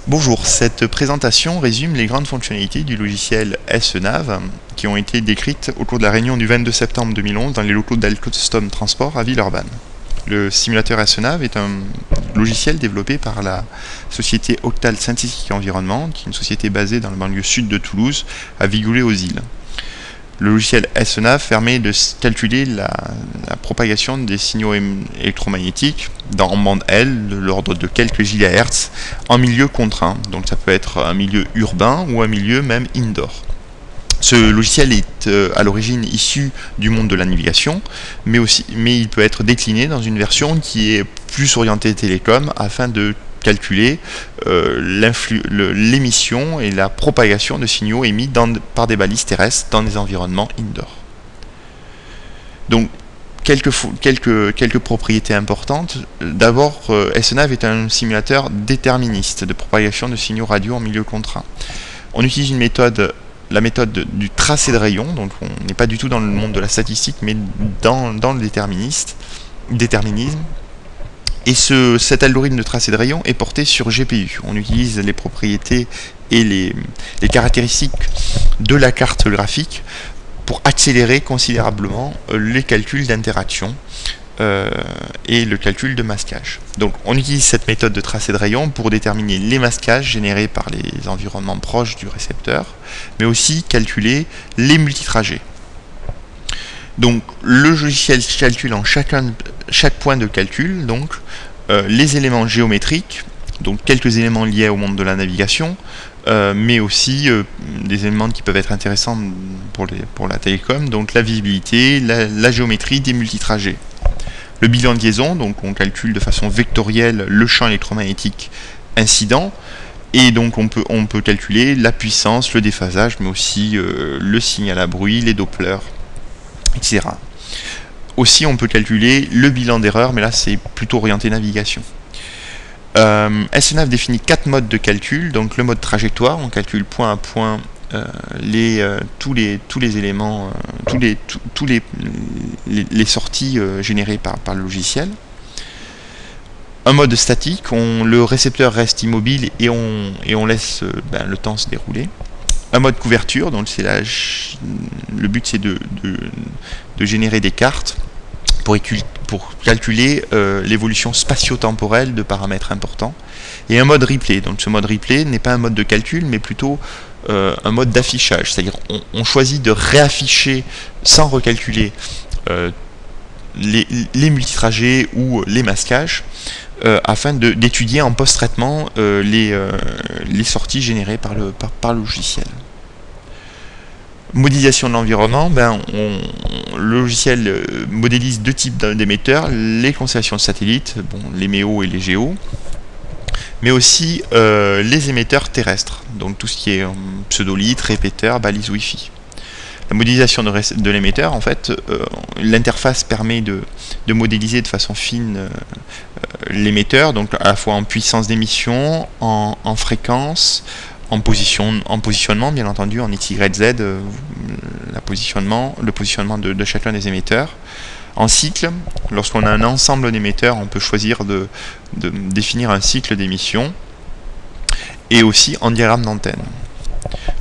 Bonjour, cette présentation résume les grandes fonctionnalités du logiciel SENAV qui ont été décrites au cours de la réunion du 22 septembre 2011 dans les locaux d'Alstom Transport à Villeurbanne. Le simulateur SENAV est un logiciel développé par la société Octal Scientific Environnement, qui est une société basée dans la banlieue sud de Toulouse, à Vigoulay-aux-Îles. Le logiciel SENAV permet de calculer la propagation des signaux électromagnétiques en bande L, de l'ordre de quelques gigahertz, en milieu contraint. Donc ça peut être un milieu urbain ou un milieu même indoor. Ce logiciel est à l'origine issu du monde de la navigation, mais il peut être décliné dans une version qui est plus orientée télécom afin de calculer l'émission et la propagation de signaux émis par des balises terrestres dans des environnements indoor. Donc, quelques propriétés importantes. D'abord, SENAV est un simulateur déterministe de propagation de signaux radio en milieu contraint. On utilise la méthode du tracé de rayon, donc on n'est pas du tout dans le monde de la statistique, mais dans le déterminisme. Et cet algorithme de tracé de rayon est porté sur GPU. On utilise les propriétés et les caractéristiques de la carte graphique pour accélérer considérablement les calculs d'interaction et le calcul de masquage. Donc on utilise cette méthode de tracé de rayon pour déterminer les masquages générés par les environnements proches du récepteur, mais aussi calculer les multitrajets. Donc le logiciel calcule en chaque point de calcul les éléments géométriques, donc quelques éléments liés au monde de la navigation, mais aussi des éléments qui peuvent être intéressants pour la télécom, donc la visibilité, la géométrie des multitrajets. Le bilan de liaison, donc on calcule de façon vectorielle le champ électromagnétique incident, et donc on peut calculer la puissance, le déphasage, mais aussi le signal à bruit, les Doppler, etc. Aussi, on peut calculer le bilan d'erreur, mais là c'est plutôt orienté navigation. SENAV définit 4 modes de calcul. Donc le mode trajectoire, on calcule point à point tous les éléments, les sorties générées par le logiciel. Un mode statique, le récepteur reste immobile et on laisse le temps se dérouler. Un mode couverture, donc le but c'est de générer des cartes pour calculer l'évolution spatio-temporelle de paramètres importants. Et un mode replay, donc ce mode replay n'est pas un mode de calcul, mais plutôt un mode d'affichage, c'est-à-dire on choisit de réafficher sans recalculer les multitrajets ou les masquages afin d'étudier en post-traitement les sorties générées par le logiciel. Modélisation de l'environnement, le logiciel modélise deux types d'émetteurs, les constellations de satellites, les MEO et les GEO, mais aussi les émetteurs terrestres, donc tout ce qui est pseudolithes, répéteurs, balises Wi-Fi. La modélisation de l'émetteur, en fait, l'interface permet de modéliser de façon fine l'émetteur, donc à la fois en puissance d'émission, en fréquence, en positionnement, bien entendu, en XYZ, le positionnement de chacun des émetteurs. En cycle, lorsqu'on a un ensemble d'émetteurs, on peut choisir de définir un cycle d'émission, et aussi en diagramme d'antenne.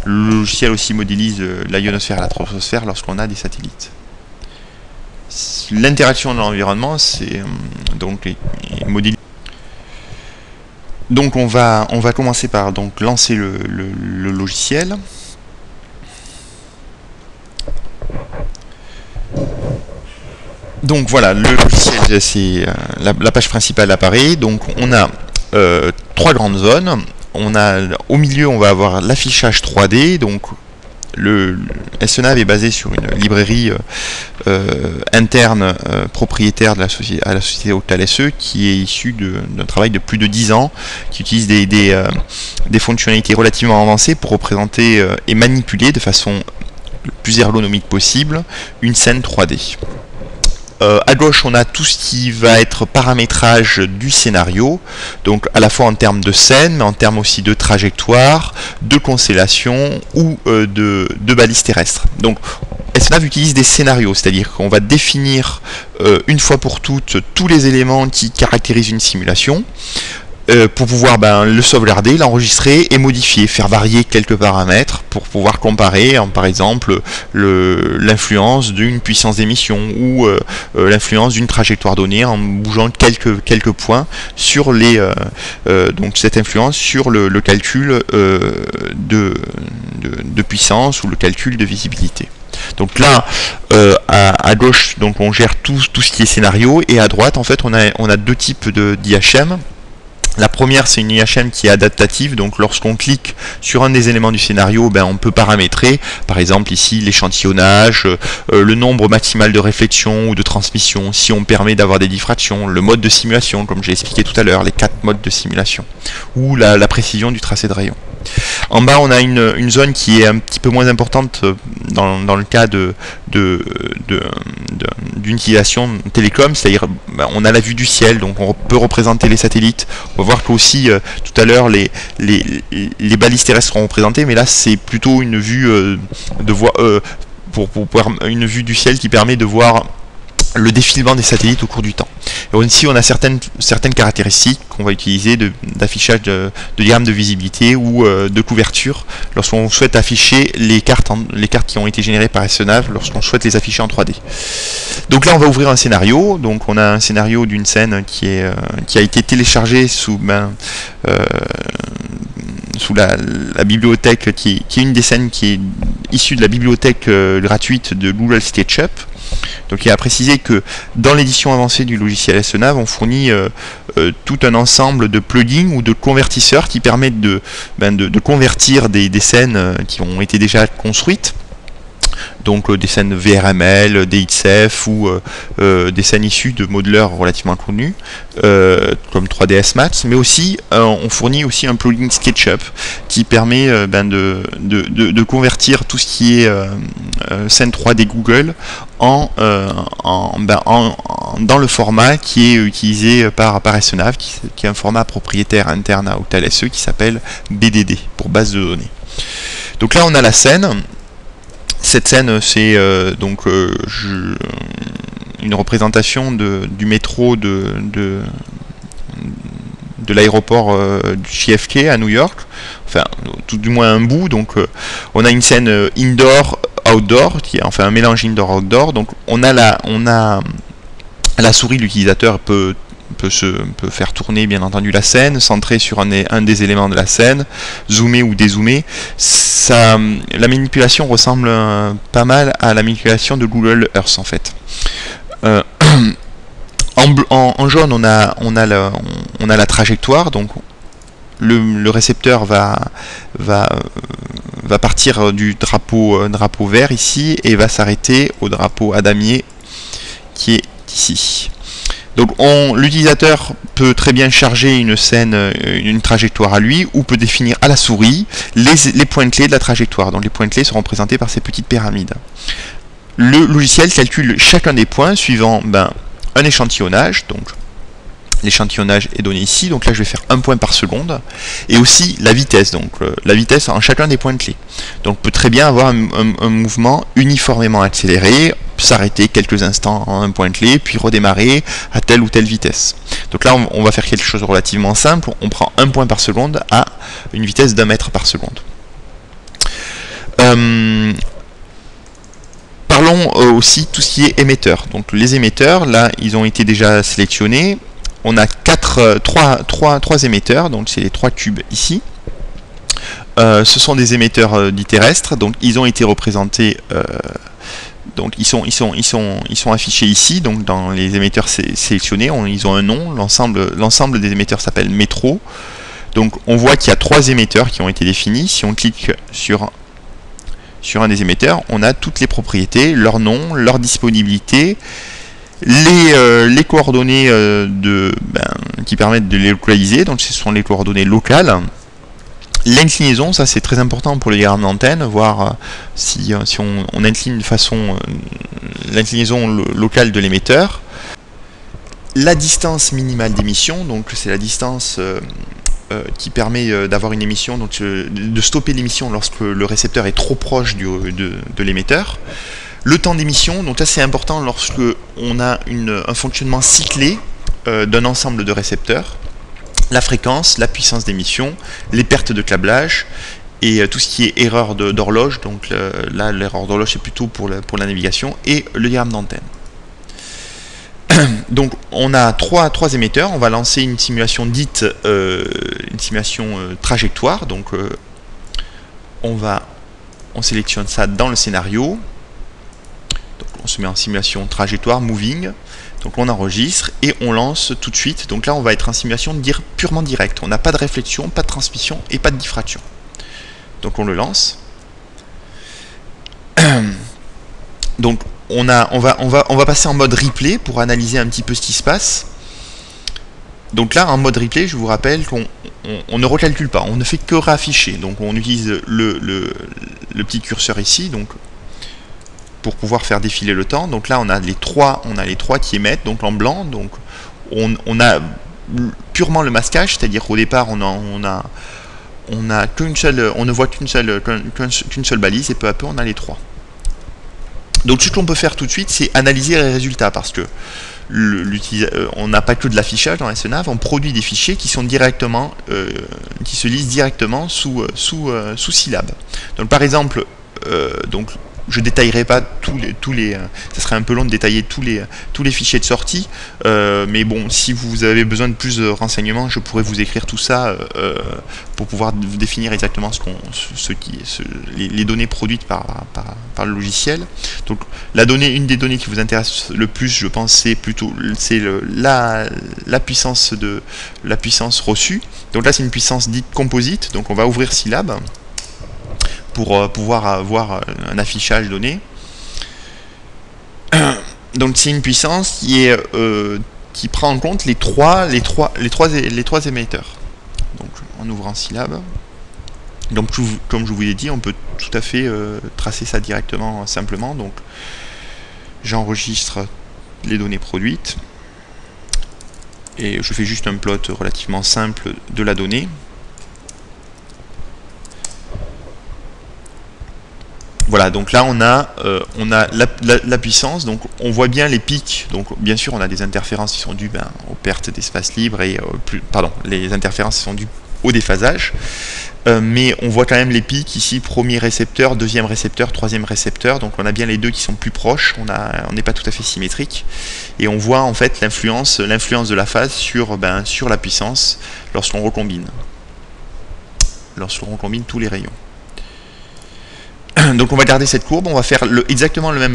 Le logiciel aussi modélise la ionosphère et la troposphère lorsqu'on a des satellites. L'interaction de l'environnement, c'est donc modélisé. Donc on va commencer par lancer le logiciel. Donc voilà, le logiciel, c'est la page principale apparaît. Donc on a 3 grandes zones. Au milieu, on va avoir l'affichage 3D. Donc le SENAV est basé sur une librairie interne propriétaire à la société Octal SE, qui est issue d'un travail de plus de 10 ans, qui utilise des fonctionnalités relativement avancées pour représenter et manipuler de façon le plus ergonomique possible une scène 3D. À gauche, on a tout ce qui va être paramétrage du scénario, donc à la fois en termes de scène, mais en termes aussi de trajectoire, de constellation ou de balises terrestres. Donc SENAV utilise des scénarios, c'est-à-dire qu'on va définir une fois pour toutes tous les éléments qui caractérisent une simulation. pour pouvoir le sauvegarder, l'enregistrer et modifier, faire varier quelques paramètres pour pouvoir comparer, par exemple, l'influence d'une puissance d'émission ou l'influence d'une trajectoire donnée en bougeant quelques points sur donc cette influence sur le calcul de puissance ou le calcul de visibilité. Donc là, à gauche, donc on gère tout ce qui est scénario, et à droite, en fait, on a deux types d'IHM. La première, c'est une IHM qui est adaptative, donc lorsqu'on clique sur un des éléments du scénario, on peut paramétrer, par exemple ici l'échantillonnage, le nombre maximal de réflexions ou de transmissions, si on permet d'avoir des diffractions, le mode de simulation, comme j'ai expliqué tout à l'heure, les 4 modes de simulation, ou la précision du tracé de rayon. En bas, on a une zone qui est un petit peu moins importante dans le cas d'une utilisation télécom, c'est-à-dire on a la vue du ciel, donc on peut représenter les satellites. On va voir qu'aussi tout à l'heure les balises terrestres seront représentées, mais là c'est plutôt une vue une vue du ciel qui permet de voir le défilement des satellites au cours du temps. Et ici, on a certaines caractéristiques qu'on va utiliser d'affichage de diagramme de visibilité ou de couverture lorsqu'on souhaite afficher les cartes qui ont été générées par SNAV, lorsqu'on souhaite les afficher en 3D. Donc là, on va ouvrir un scénario. Donc on a un scénario d'une scène qui a été téléchargée sous la bibliothèque, qui est une des scènes qui est issue de la bibliothèque gratuite de Google SketchUp. Donc il a précisé que dans l'édition avancée du logiciel SNAV, on fournit tout un ensemble de plugins ou de convertisseurs qui permettent de convertir des scènes qui ont été déjà construites, donc des scènes VRML, DXF ou des scènes issues de modeleurs relativement connus comme 3ds Max, mais aussi on fournit aussi un plugin SketchUp qui permet de convertir tout ce qui est scène 3D Google dans le format qui est utilisé par SNAV, qui est un format propriétaire interne à Octal SE qui s'appelle BDD pour base de données. Donc là on a la scène. Cette scène, c'est une représentation du métro de l'aéroport JFK à New York, enfin tout du moins un bout. Donc on a une scène indoor-outdoor, qui est enfin un mélange indoor-outdoor. Donc on a la souris, l'utilisateur peut faire tourner bien entendu la scène, centrer sur un des éléments de la scène, zoomer ou dézoomer. La manipulation ressemble pas mal à la manipulation de Google Earth en fait. En jaune, on a la trajectoire, donc le récepteur va partir du drapeau vert ici et va s'arrêter au drapeau à damier qui est ici. Donc l'utilisateur peut très bien charger une trajectoire à lui, ou peut définir à la souris les points clés de la trajectoire. Donc les points clés sont représentés par ces petites pyramides. Le logiciel calcule chacun des points suivant un échantillonnage. Donc l'échantillonnage est donné ici, donc là je vais faire 1 point par seconde, et aussi la vitesse, donc la vitesse en chacun des points clés. Donc on peut très bien avoir un mouvement uniformément accéléré, s'arrêter quelques instants en un point clé, puis redémarrer à telle ou telle vitesse. Donc là on va faire quelque chose de relativement simple, on prend 1 point par seconde à une vitesse d'1 mètre par seconde. Parlons aussi tout ce qui est émetteur. Donc les émetteurs, là ils ont été déjà sélectionnés. On a trois émetteurs, donc c'est les 3 cubes ici. Ce sont des émetteurs dits terrestres, donc ils ont été représentés, donc ils sont affichés ici, donc dans les émetteurs sélectionnés, ils ont un nom, l'ensemble des émetteurs s'appelle métro. Donc on voit qu'il y a 3 émetteurs qui ont été définis. Si on clique sur un des émetteurs, on a toutes les propriétés, leur nom, leur disponibilité, les coordonnées qui permettent de les localiser, donc ce sont les coordonnées locales. L'inclinaison, ça c'est très important pour les diagrammes d'antenne, voir si on incline de façon l'inclinaison locale de l'émetteur. La distance minimale d'émission, donc c'est la distance qui permet d'avoir une émission, donc de stopper l'émission lorsque le récepteur est trop proche de l'émetteur. Le temps d'émission, donc là c'est important lorsque on a un fonctionnement cyclé d'un ensemble de récepteurs. la fréquence, la puissance d'émission, les pertes de câblage et tout ce qui est erreur d'horloge. Donc là, l'erreur d'horloge c'est plutôt pour la navigation, et le diagramme d'antenne. Donc on a trois émetteurs. On va lancer une simulation dite une simulation trajectoire. Donc on sélectionne ça dans le scénario. Donc on se met en simulation trajectoire, moving. Donc on enregistre et on lance tout de suite. Donc là on va être en simulation purement directe. On n'a pas de réflexion, pas de transmission et pas de diffraction. Donc on le lance. Donc on va passer en mode replay pour analyser un petit peu ce qui se passe. Donc là en mode replay, je vous rappelle qu'on ne recalcule pas, on ne fait que réafficher. Donc on utilise le petit curseur ici, donc pour pouvoir faire défiler le temps. Donc là on a les trois qui émettent, donc en blanc. Donc on a purement le masquage, c'est-à-dire qu'au départ on ne voit qu'une seule balise, et peu à peu on a les trois. Donc ce qu'on peut faire tout de suite, c'est analyser les résultats, parce que on n'a pas que de l'affichage dans SNAV, on produit des fichiers qui sont directement, qui se lisent directement sous syllabes. Donc par exemple, donc je détaillerai pas ça serait un peu long de détailler tous les fichiers de sortie, mais bon, si vous avez besoin de plus de renseignements, je pourrais vous écrire tout ça pour pouvoir définir exactement les données produites par le logiciel. Donc une des données qui vous intéresse le plus, je pense, c'est la puissance reçue. Donc là c'est une puissance dite composite, donc on va ouvrir Scilab pour pouvoir avoir un affichage donné. Donc c'est une puissance qui prend en compte les trois émetteurs. Donc en ouvrant Scilab, donc comme je vous l'ai dit, on peut tout à fait tracer ça directement, simplement. Donc j'enregistre les données produites et je fais juste un plot relativement simple de la donnée. Voilà, donc là on a la puissance, donc on voit bien les pics. Donc bien sûr on a des interférences qui sont dues aux pertes d'espace libre et les interférences qui sont dues au déphasage, mais on voit quand même les pics ici, premier récepteur, deuxième récepteur, troisième récepteur. Donc on a bien les deux qui sont plus proches, on n'est pas tout à fait symétrique, et on voit en fait l'influence de la phase sur la puissance lorsqu'on recombine tous les rayons. Donc on va garder cette courbe, on va faire exactement la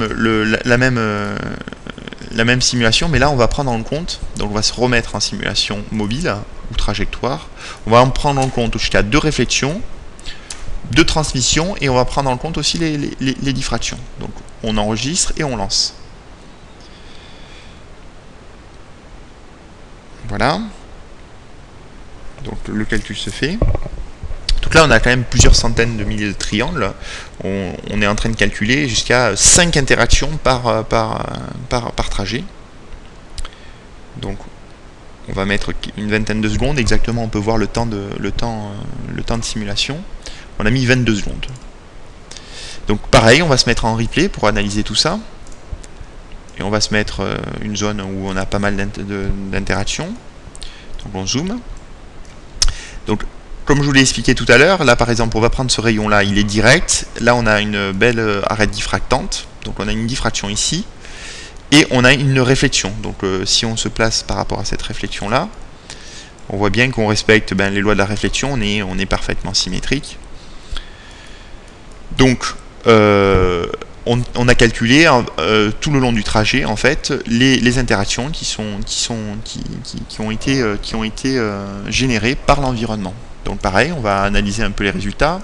même simulation, mais là on va prendre en compte, donc on va se remettre en simulation mobile ou trajectoire, on va en prendre en compte jusqu'à 2 réflexions, 2 transmissions, et on va prendre en compte aussi les diffractions. Donc on enregistre et on lance. Voilà. Donc le calcul se fait. Donc là on a quand même plusieurs centaines de milliers de triangles. On est en train de calculer jusqu'à 5 interactions par trajet. Donc on va mettre une vingtaine de secondes exactement. On peut voir le temps de simulation. On a mis 22 secondes. Donc pareil, on va se mettre en replay pour analyser tout ça. Et on va se mettre une zone où on a pas mal d'interactions. Donc on zoome. Donc comme je vous l'ai expliqué tout à l'heure, là par exemple on va prendre ce rayon là, il est direct. Là on a une belle arête diffractante. Donc on a une diffraction ici. Et on a une réflexion. Donc si on se place par rapport à cette réflexion là, on voit bien qu'on respecte les lois de la réflexion, on est parfaitement symétrique. Donc on a calculé tout le long du trajet en fait les interactions qui ont été générées par l'environnement. Donc pareil, on va analyser un peu les résultats.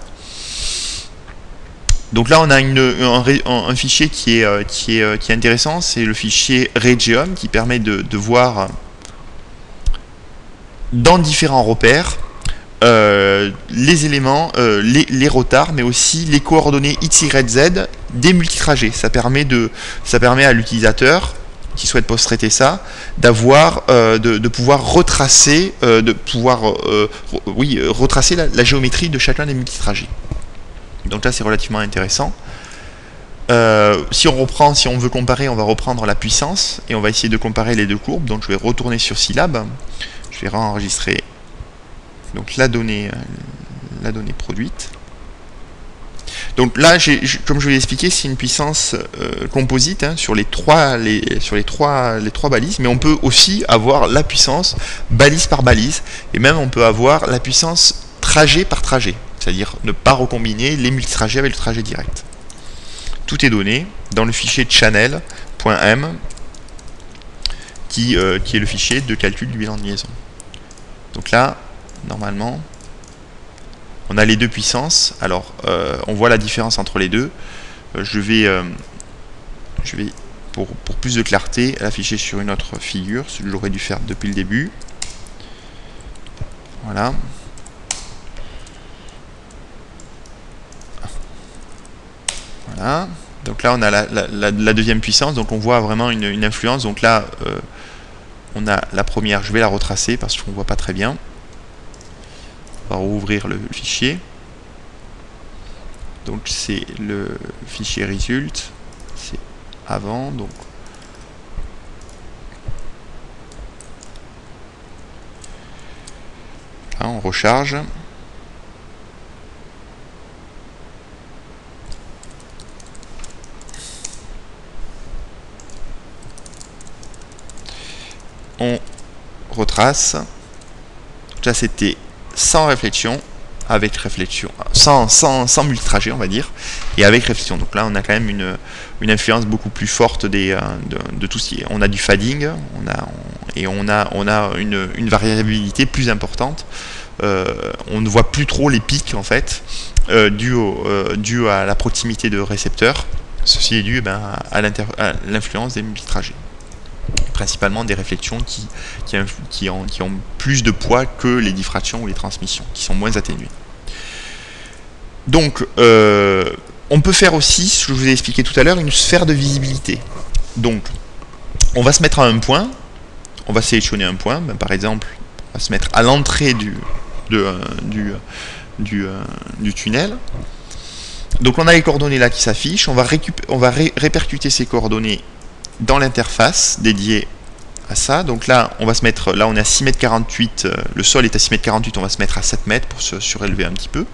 Donc là on a un fichier qui est intéressant, c'est le fichier Regeum, qui permet de voir dans différents repères les éléments, les retards, mais aussi les coordonnées X, Y, Z des multitrajets. Ça permet à l'utilisateur qui souhaite post-traiter ça d'avoir de pouvoir retracer retracer la géométrie de chacun des multitrajets. Donc là c'est relativement intéressant. Si on veut comparer, on va reprendre la puissance et on va essayer de comparer les deux courbes. Donc je vais retourner sur Scilab, je vais réenregistrer donc la donnée produite. Donc là, comme je vous l'ai expliqué, c'est une puissance composite hein, sur les trois balises, mais on peut aussi avoir la puissance balise par balise, et même on peut avoir la puissance trajet par trajet, c'est-à-dire ne pas recombiner les multitrajets avec le trajet direct. Tout est donné dans le fichier channel.m qui est le fichier de calcul du bilan de liaison. Donc là, normalement, on a les deux puissances. Alors, on voit la différence entre les deux. Je vais pour plus de clarté, l'afficher sur une autre figure, ce que j'aurais dû faire depuis le début. Voilà. Voilà. Donc là, on a la deuxième puissance. Donc on voit vraiment une influence. Donc là, on a la première. Je vais la retracer parce qu'on ne voit pas très bien. On va rouvrir le fichier. Donc c'est le fichier result. C'est avant. Donc là, on recharge. On retrace. Donc là, c'était sans réflexion, avec réflexion, sans multitrajet, on va dire, et avec réflexion. Donc là, on a quand même une influence beaucoup plus forte de tout ce qui est. On a du fading, on a une variabilité plus importante. On ne voit plus trop les pics en fait, dû à la proximité de récepteurs. Ceci est dû à l'influence des multitrajets. Principalement des réflexions qui ont plus de poids que les diffractions ou les transmissions, qui sont moins atténuées. Donc, on peut faire aussi, ce que je vous ai expliqué tout à l'heure, une sphère de visibilité. Donc, on va se mettre à un point, on va sélectionner un point, par exemple, on va se mettre à l'entrée du tunnel. Donc, on a les coordonnées là qui s'affichent, on va répercuter ces coordonnées dans l'interface dédiée à ça. Donc là, on va se mettre, là on est à 6,48 m, le sol est à 6,48 m, on va se mettre à 7 m pour se surélever un petit peu.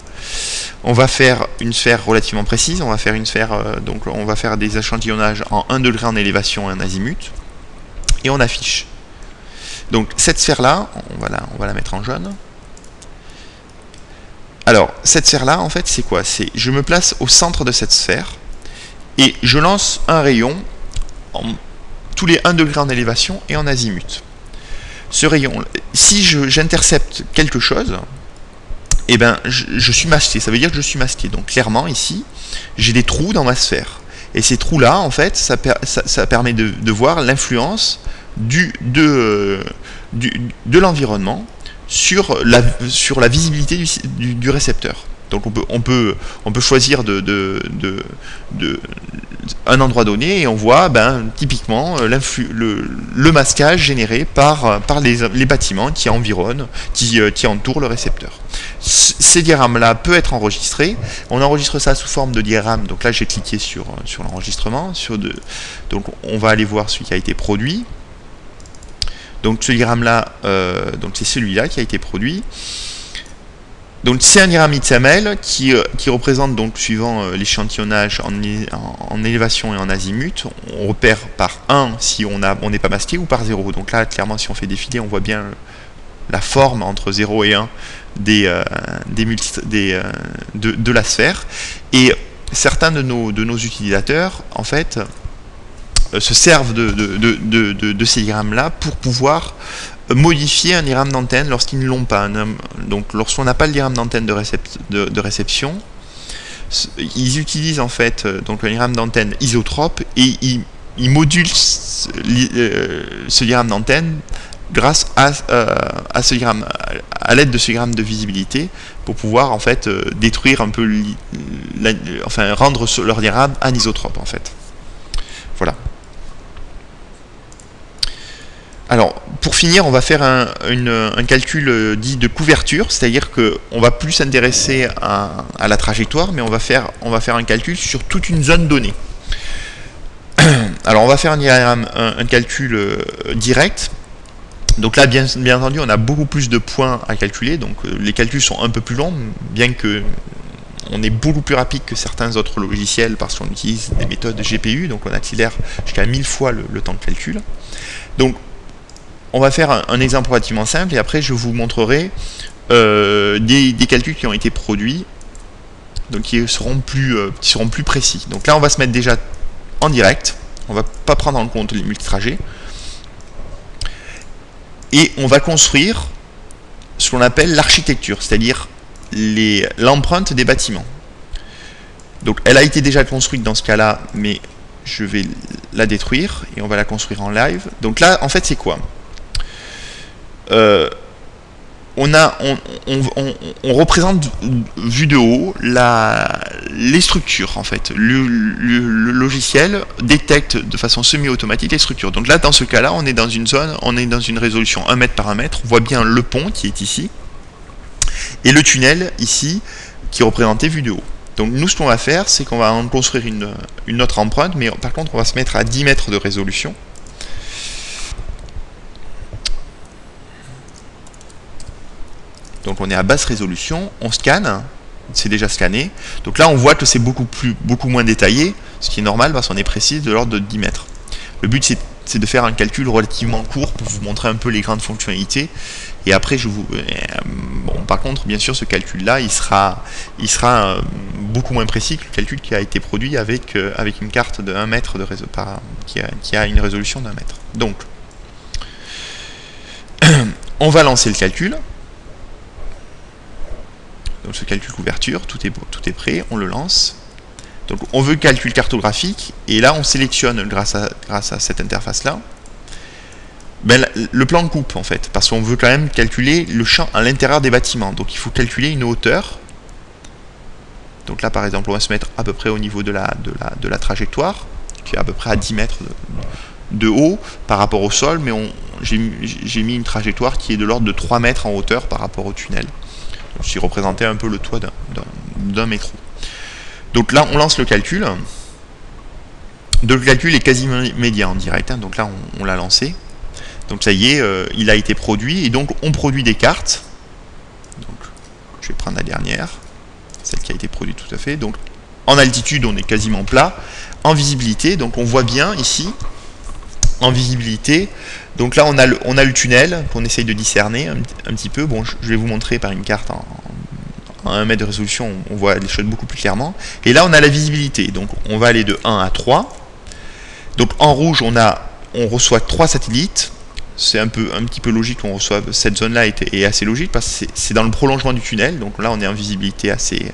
On va faire une sphère relativement précise, on va faire une sphère, donc on va faire des échantillonnages en 1 degré en élévation et en azimut, et on affiche. Donc cette sphère-là, on va la mettre en jaune. Alors, cette sphère-là, en fait, c'est quoi? C'est, je me place au centre de cette sphère, et je lance un rayon tous les 1 degré en élévation et en azimut. Ce rayon, si j'intercepte quelque chose, eh ben, je suis masqué, ça veut dire que je suis masqué. Donc clairement ici, j'ai des trous dans ma sphère. Et ces trous-là, en fait, ça permet de voir l'influence de l'environnement sur la visibilité du récepteur. Donc on peut choisir un endroit donné et on voit typiquement le masquage généré par les bâtiments qui environnent, qui entourent le récepteur. Ces diagrammes-là peuvent être enregistrés. On enregistre ça sous forme de diagramme. Donc là, j'ai cliqué sur l'enregistrement. Donc on va aller voir celui qui a été produit. Donc ce diagramme-là, c'est celui-là qui a été produit. Donc c'est un diagramme XML qui représente, donc suivant l'échantillonnage en élévation et en azimut, on repère par 1 si on n'est pas masqué ou par 0. Donc là, clairement, si on fait défiler, on voit bien la forme entre 0 et 1 de la sphère. Et certains de nos utilisateurs, en fait, se servent de ces diagrammes-là pour pouvoir modifier un diagramme d'antenne lorsqu'ils ne l'ont pas. Donc lorsqu'on n'a pas le diagramme d'antenne de réception, ils utilisent en fait donc le diagramme d'antenne isotrope et ils modulent ce diagramme d'antenne grâce à ce diagramme, à l'aide de ce diagramme de visibilité, pour pouvoir en fait détruire un peu, rendre leur diagramme anisotrope en fait. Voilà. Alors, pour finir, on va faire un calcul dit de couverture, c'est-à-dire qu'on va plus s'intéresser à la trajectoire, mais on va faire un calcul sur toute une zone donnée. Alors, on va faire un calcul direct, Donc là, bien entendu, on a beaucoup plus de points à calculer, donc les calculs sont un peu plus longs, bien que on est beaucoup plus rapide que certains autres logiciels parce qu'on utilise des méthodes GPU, donc on accélère jusqu'à 1000 fois le temps de calcul. Donc on va faire un exemple relativement simple et après je vous montrerai des calculs qui ont été produits, donc qui seront plus précis. Donc là on va se mettre déjà en direct, on va pas prendre en compte les multitrajets, et on va construire ce qu'on appelle l'architecture, c'est-à-dire l'empreinte des bâtiments. Donc elle a été déjà construite dans ce cas-là, mais je vais la détruire et on va la construire en live. Donc là, en fait, c'est quoi? On représente vu de haut les structures en fait. Le logiciel détecte de façon semi-automatique les structures. Donc là, dans ce cas-là, on est dans une zone, on est dans une résolution 1 mètre par 1 mètre. On voit bien le pont qui est ici et le tunnel ici qui est représenté vu de haut. Donc nous, ce qu'on va faire, c'est qu'on va en construire une autre empreinte, mais par contre, on va se mettre à 10 mètres de résolution. Donc on est à basse résolution, on scanne, c'est déjà scanné. Donc là on voit que c'est beaucoup moins détaillé, ce qui est normal parce qu'on est précis de l'ordre de 10 mètres. Le but c'est de faire un calcul relativement court pour vous montrer un peu les grandes fonctionnalités. Et après par contre bien sûr ce calcul là il sera beaucoup moins précis que le calcul qui a été produit avec une carte de 1 mètre de réseau qui a une résolution d'1 mètre. Donc on va lancer le calcul. Donc ce calcul couverture, tout est prêt, on le lance. Donc on veut calcul cartographique, et là on sélectionne grâce à cette interface là le plan de coupe en fait, parce qu'on veut quand même calculer le champ à l'intérieur des bâtiments. Donc il faut calculer une hauteur. Donc là par exemple on va se mettre à peu près au niveau de la trajectoire, qui est à peu près à 10 mètres de haut par rapport au sol, mais j'ai mis une trajectoire qui est de l'ordre de 3 mètres en hauteur par rapport au tunnel. J'ai représenté un peu le toit d'un métro. Donc là, on lance le calcul. Donc le calcul est quasi immédiat en direct. Hein. Donc là, on l'a lancé. Donc ça y est, il a été produit. Et donc, on produit des cartes. Donc, je vais prendre la dernière. Celle qui a été produite tout à fait. Donc, en altitude, on est quasiment plat. En visibilité, donc on voit bien ici, en visibilité. Donc là, on a le tunnel qu'on essaye de discerner un petit peu. Bon, je vais vous montrer par une carte en 1 mètre de résolution, on voit les choses beaucoup plus clairement. Et là, on a la visibilité. Donc, on va aller de 1 à 3. Donc, en rouge, on reçoit 3 satellites. C'est un petit peu logique qu'on reçoive. Cette zone-là est assez logique parce que c'est dans le prolongement du tunnel. Donc là, on est en visibilité assez...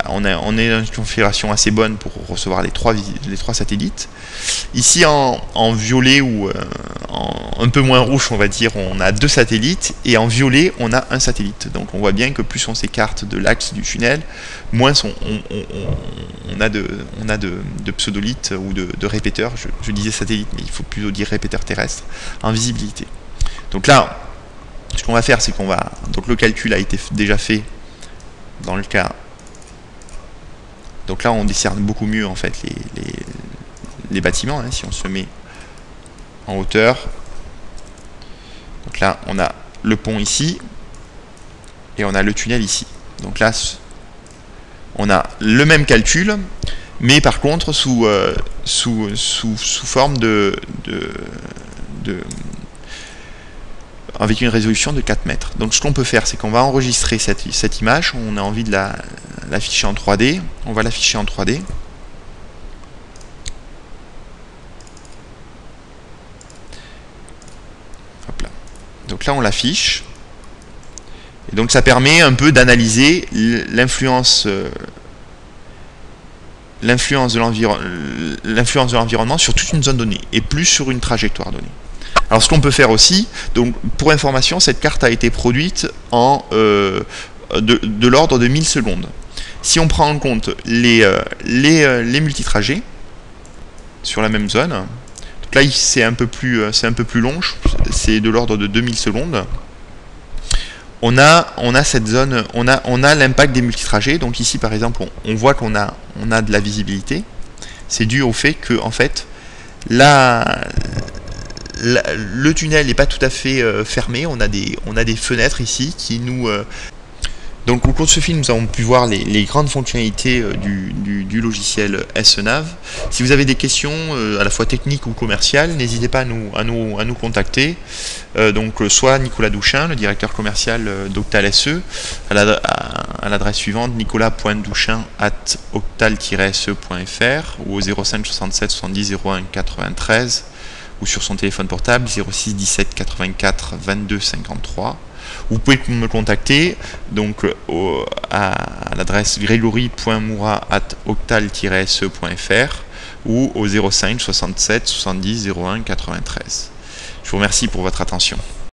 On est dans une configuration assez bonne pour recevoir les trois satellites. Ici en violet ou un peu moins rouge, on va dire, on a 2 satellites, et en violet on a un satellite. Donc on voit bien que plus on s'écarte de l'axe du tunnel, moins on a de pseudolithes ou de répéteurs. Je disais satellite, mais il faut plutôt dire répéteurs terrestres en visibilité. Donc là, ce qu'on va faire, c'est donc le calcul a été déjà fait dans le cas. Donc là, on discerne beaucoup mieux en fait les bâtiments, hein, si on se met en hauteur. Donc là, on a le pont ici et on a le tunnel ici. Donc là, on a le même calcul, mais par contre sous forme avec une résolution de 4 mètres. Donc ce qu'on peut faire, c'est qu'on va enregistrer cette image. On a envie de l'afficher en 3D. On va l'afficher en 3D. Hop là. Donc là, on l'affiche. Et donc ça permet un peu d'analyser l'influence de l'environnement sur toute une zone donnée, et plus sur une trajectoire donnée. Alors ce qu'on peut faire aussi, donc pour information, cette carte a été produite de l'ordre de 1000 secondes. Si on prend en compte les multitrajets sur la même zone, donc là c'est un peu plus long, c'est de l'ordre de 2000 secondes. On a cette zone, on a l'impact des multitrajets. Donc ici par exemple, on voit qu'on a de la visibilité. C'est dû au fait que en fait le tunnel n'est pas tout à fait fermé, on a des fenêtres ici qui nous... Donc au cours de ce film, nous avons pu voir les grandes fonctionnalités du logiciel SNAV. Si vous avez des questions à la fois techniques ou commerciales, n'hésitez pas à nous contacter. Donc soit Nicolas Douchin, le directeur commercial d'Octal SE, à l'adresse suivante nicolas.douchin@octal-se.fr ou au 05 67 70 01 93 ou sur son téléphone portable 06 17 84 22 53. Vous pouvez me contacter donc à l'adresse gregory.moura@octal-se.fr ou au 05 67 70 01 93. Je vous remercie pour votre attention.